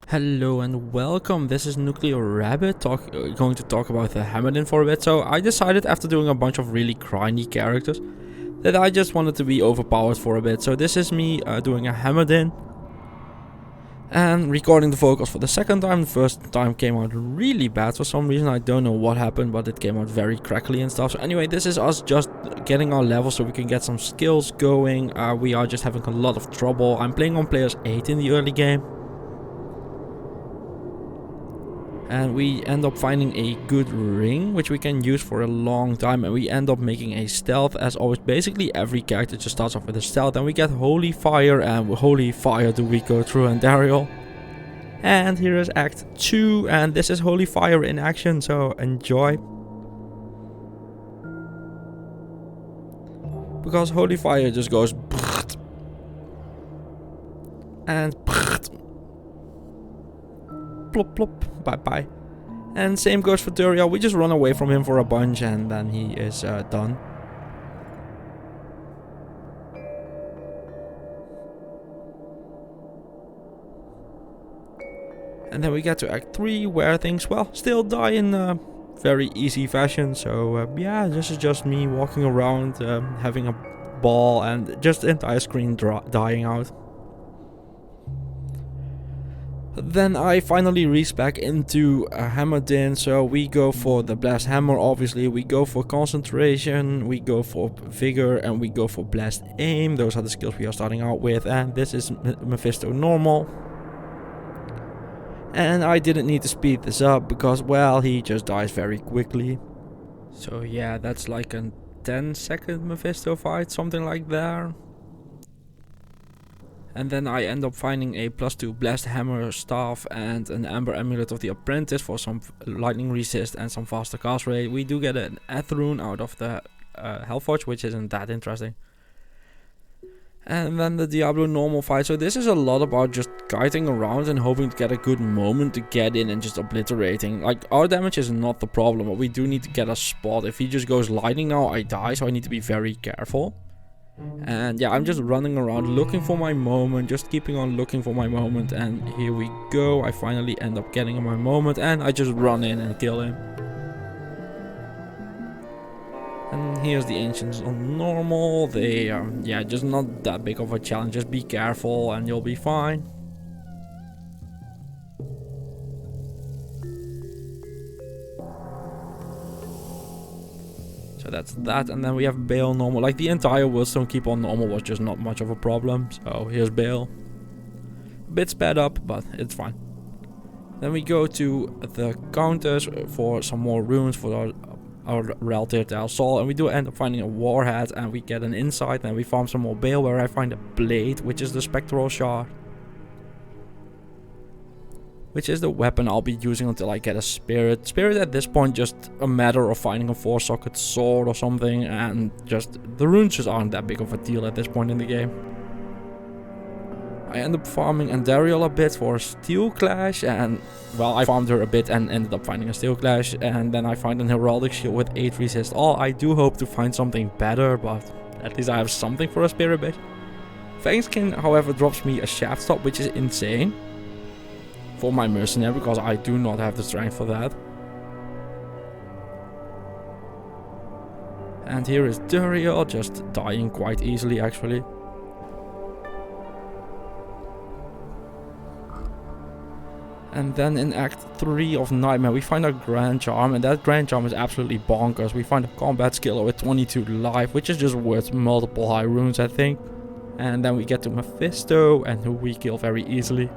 Hello and welcome. This is Nuclear Rabbit going to talk about the Hammerdin for a bit. So I decided after doing a bunch of really grindy characters that I just wanted to be overpowered for a bit. So this is me doing a Hammerdin and recording the vocals for the second time. The first time came out really bad for some reason. I don't know what happened, but it came out very crackly and stuff. So anyway, this is us just getting our level so we can get some skills going. We are just having a lot of trouble. I'm playing on players 8 in the early game. And we end up finding a good ring, which we can use for a long time. And we end up making a stealth. As always, basically every character just starts off with a stealth. And we get Holy Fire. And Holy Fire do we go through and Daryl. And here is Act 2. And this is Holy Fire in action. So enjoy. Because Holy Fire just goes... And... Plop plop, bye bye. And same goes for Duriel. We just run away from him for a bunch and then he is done. And then we get to Act 3 where things, well, still die in very easy fashion. So yeah, this is just me walking around, having a ball and just the entire screen dying out. Then I finally respec into a Hammerdin, so we go for the Blast Hammer obviously, we go for Concentration, we go for Vigor, and we go for Blast Aim. Those are the skills we are starting out with, and this is Mephisto normal. And I didn't need to speed this up because, well, he just dies very quickly. So yeah, that's like a 10-second Mephisto fight, something like that. And then I end up finding a +2 Blast Hammer Staff and an Amber Amulet of the Apprentice for some lightning resist and some faster cast rate. We do get an Athrune out of the Hellforge, which isn't that interesting. And then the Diablo normal fight. So this is a lot about just kiting around and hoping to get a good moment to get in and just obliterating. Like, our damage is not the problem, but we do need to get a spot. If he just goes lightning now, I die, so I need to be very careful. And yeah, I'm just running around looking for my moment, just keeping on looking for my moment, and here we go. I finally end up getting my moment and I just run in and kill him. And here's the Ancients on normal. They are, yeah, just not that big of a challenge. Just be careful and you'll be fine. So that's that, and then we have Bale normal. Like, the entire Wildstone Keep on normal was just not much of a problem. So here's Bale. A bit sped up, but it's fine. Then we go to the counters for some more runes for our relative to our soul, and we do end up finding a Warhead, and we get an insight, and we farm some more Bale where I find a Blade, which is the Spectral Shard. Which is the weapon I'll be using until I get a Spirit. Spirit at this point just a matter of finding a 4-socket sword or something, and just the runes just aren't that big of a deal at this point in the game. I end up farming Andariel a bit for a Steel Clash, and well, I farmed her a bit and ended up finding a Steel Clash, and then I find an Heraldic Shield with 8 resist. I do hope to find something better, but at least I have something for a Spirit base. Fangskin, however, drops me a Shaft Stop, which is insane for my mercenary, because I do not have the strength for that. And here is Duriel, just dying quite easily actually. And then in Act 3 of Nightmare we find a Grand Charm, and that Grand Charm is absolutely bonkers. We find a combat skill with 22 life, which is just worth multiple high runes, I think. And then we get to Mephisto, and who we kill very easily.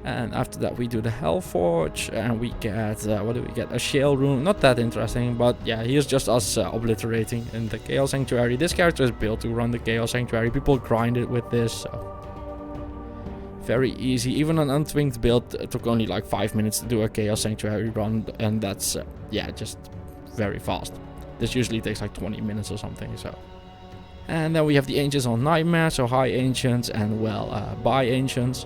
And after that we do the Hellforge, and we get, what do we get? A Shale Rune, not that interesting, but yeah, here's just us obliterating in the Chaos Sanctuary. This character is built to run the Chaos Sanctuary, people grind it with this, so very easy. Even an untwinged build took only like 5 minutes to do a Chaos Sanctuary run, and that's, yeah, just very fast. This usually takes like 20 minutes or something, so. And then we have the Ancients on Nightmare, so High Ancients and, well, By Ancients.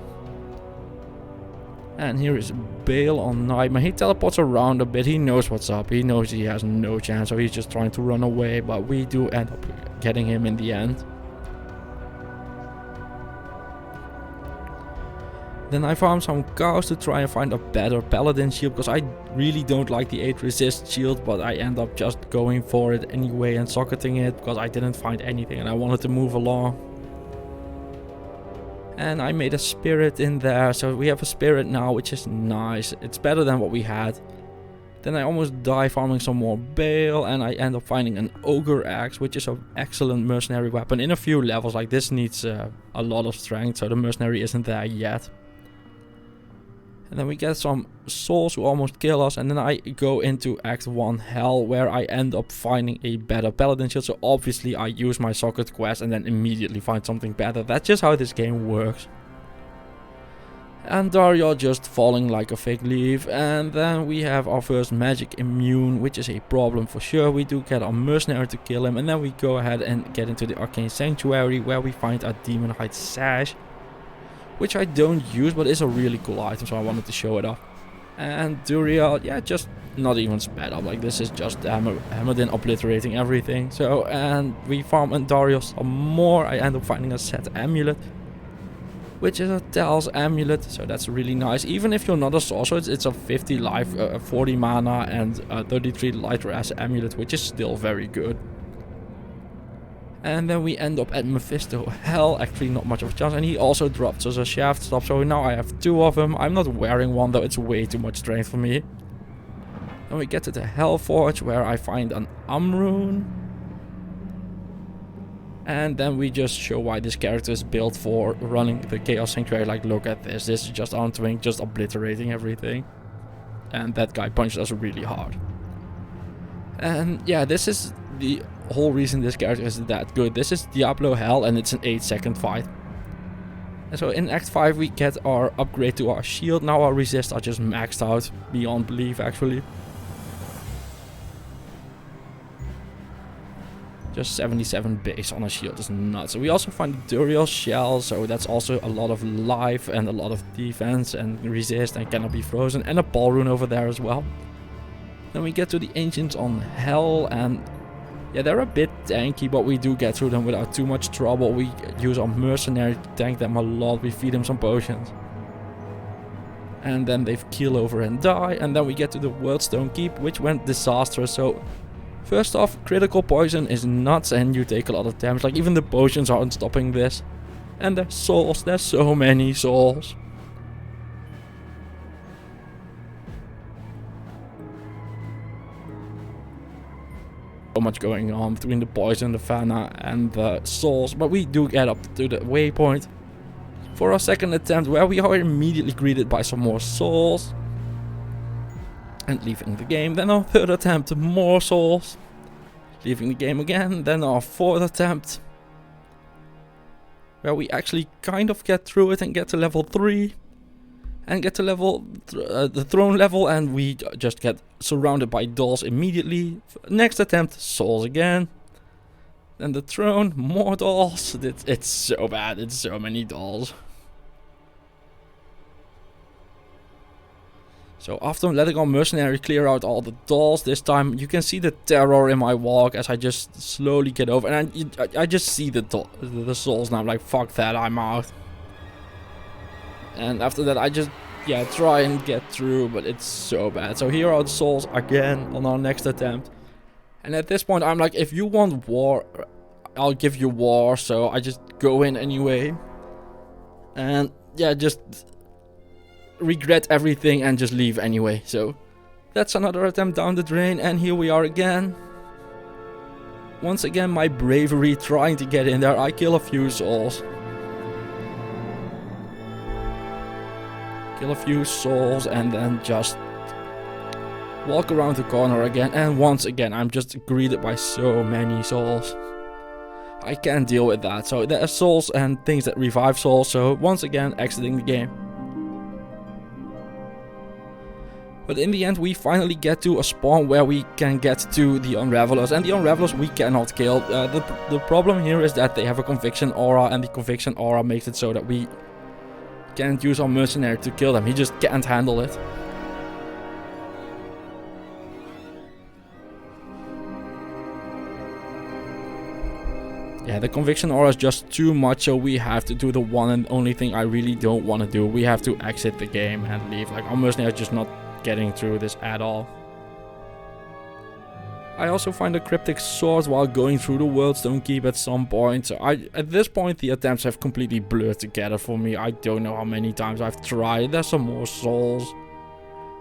And here is Bale on Nightmare. He teleports around a bit. He knows what's up. He knows he has no chance. So he's just trying to run away. But we do end up getting him in the end. Then I farm some cows to try and find a better paladin shield, because I really don't like the 8 resist shield, but I end up just going for it anyway and socketing it because I didn't find anything and I wanted to move along. And I made a spirit in there, so we have a spirit now, which is nice. It's better than what we had. Then I almost die farming some more bale, and I end up finding an ogre axe, which is an excellent mercenary weapon in a few levels. Like this needs a lot of strength, so the mercenary isn't there yet. And then we get some souls who almost kill us, and then I go into Act 1 Hell, where I end up finding a better paladin shield. So obviously I use my socket quest and then immediately find something better. That's just how this game works. And Dario just falling like a fig leaf. And then we have our first magic immune, which is a problem for sure. We do get a mercenary to kill him, and then we go ahead and get into the Arcane Sanctuary, where we find a Demon Hide Sash, which I don't use, but is a really cool item, so I wanted to show it off. And Duriel, yeah, just not even sped up. Like this is just Hammerdin obliterating everything. So, and we farm Andario some more. I end up finding a set amulet, which is a Tal's amulet, so that's really nice. Even if you're not a sorcerer, it's a 50 life, 40 mana, and 33 light res amulet, which is still very good. And then we end up at Mephisto Hell, actually not much of a chance, and he also drops us a shaft stop, so now I have 2 of them. I'm not wearing one though, it's way too much strength for me. Then we get to the Hell Forge, where I find an Amrune. And then we just show why this character is built for running the Chaos Sanctuary. Like, look at this is just Antwing, just obliterating everything. And that guy punched us really hard. And yeah, this is the whole reason this character is that good. This is Diablo Hell, and it's an 8-second fight. And so in Act 5 we get our upgrade to our shield. Now our resist are just maxed out beyond belief, actually. Just 77 base on a shield is nuts. So we also find the Duriel Shell, so that's also a lot of life and a lot of defense and resist and cannot be frozen, and a ball rune over there as well. Then we get to the Ancients on Hell, and yeah, they're a bit tanky, but we do get through them without too much trouble. We use our mercenary to tank them a lot. We feed them some potions. And then they keel over and die. And then we get to the Worldstone Keep, which went disastrous. So first off, critical poison is nuts and you take a lot of damage. Like, even the potions aren't stopping this. And there's souls. There's so many souls. So much going on between the poison, the Fana, and the souls, but we do get up to the waypoint for our second attempt, where we are immediately greeted by some more souls and leaving the game. Then our third attempt, more souls, leaving the game again. Then our fourth attempt, where we actually kind of get through it and get to level 3 and get to the throne level, and we just get surrounded by dolls immediately. Next attempt, souls again. Then the throne, more dolls. It's so bad, it's so many dolls. So after letting our mercenary clear out all the dolls, this time you can see the terror in my walk as I just slowly get over, and I just see the souls now. I'm like, fuck that, I'm out. And after that I just, yeah, try and get through, but it's so bad. So here are the souls again on our next attempt. And at this point I'm like, if you want war, I'll give you war. So I just go in anyway. And yeah, just regret everything and just leave anyway. So that's another attempt down the drain, and here we are again. Once again, my bravery trying to get in there. I kill a few souls. Kill a few souls and then just walk around the corner again. And once again, I'm just greeted by so many souls. I can't deal with that. So there are souls and things that revive souls. So once again, exiting the game. But in the end, we finally get to a spawn where we can get to the Unravelers. And the Unravelers we cannot kill. The problem here is that they have a Conviction Aura. And the Conviction Aura makes it so that we can't use our mercenary to kill them. He just can't handle it. Yeah, the conviction aura is just too much, so we have to do the one and only thing I really don't want to do. We have to exit the game and leave. Like, our mercenary is just not getting through this at all. I also find a cryptic sword while going through the Worldstone Keep at some point. So at this point, the attempts have completely blurred together for me. I don't know how many times I've tried. There's some more souls.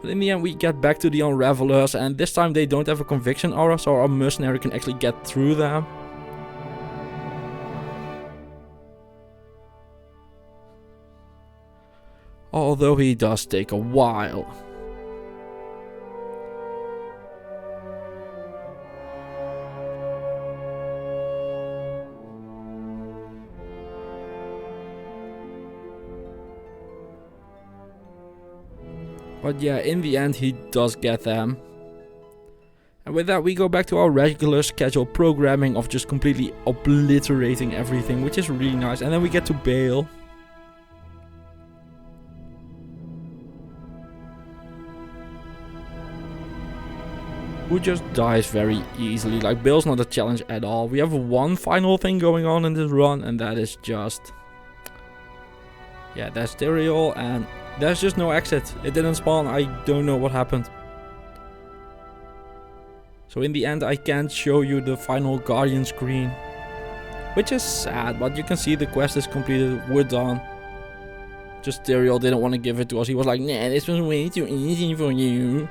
But in the end, we get back to the Unravelers, and this time they don't have a conviction aura, so our mercenary can actually get through them. Although he does take a while. But yeah, in the end he does get them. And with that we go back to our regular scheduled programming of just completely obliterating everything, which is really nice. And then we get to Bale. Who just dies very easily. Like, Bale's not a challenge at all. We have one final thing going on in this run, and that is just... yeah, that's Tyrael, and there's just no exit. It didn't spawn. I don't know what happened. So in the end, I can't show you the final Guardian screen, which is sad, but you can see the quest is completed. We're done. Just Tyrael didn't want to give it to us. He was like, nah, this was way too easy for you.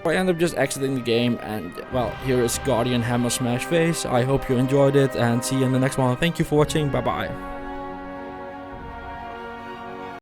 I end up just exiting the game, and well, here is Guardian Hammer Smash Face. I hope you enjoyed it, and see you in the next one. Thank you for watching. Bye bye.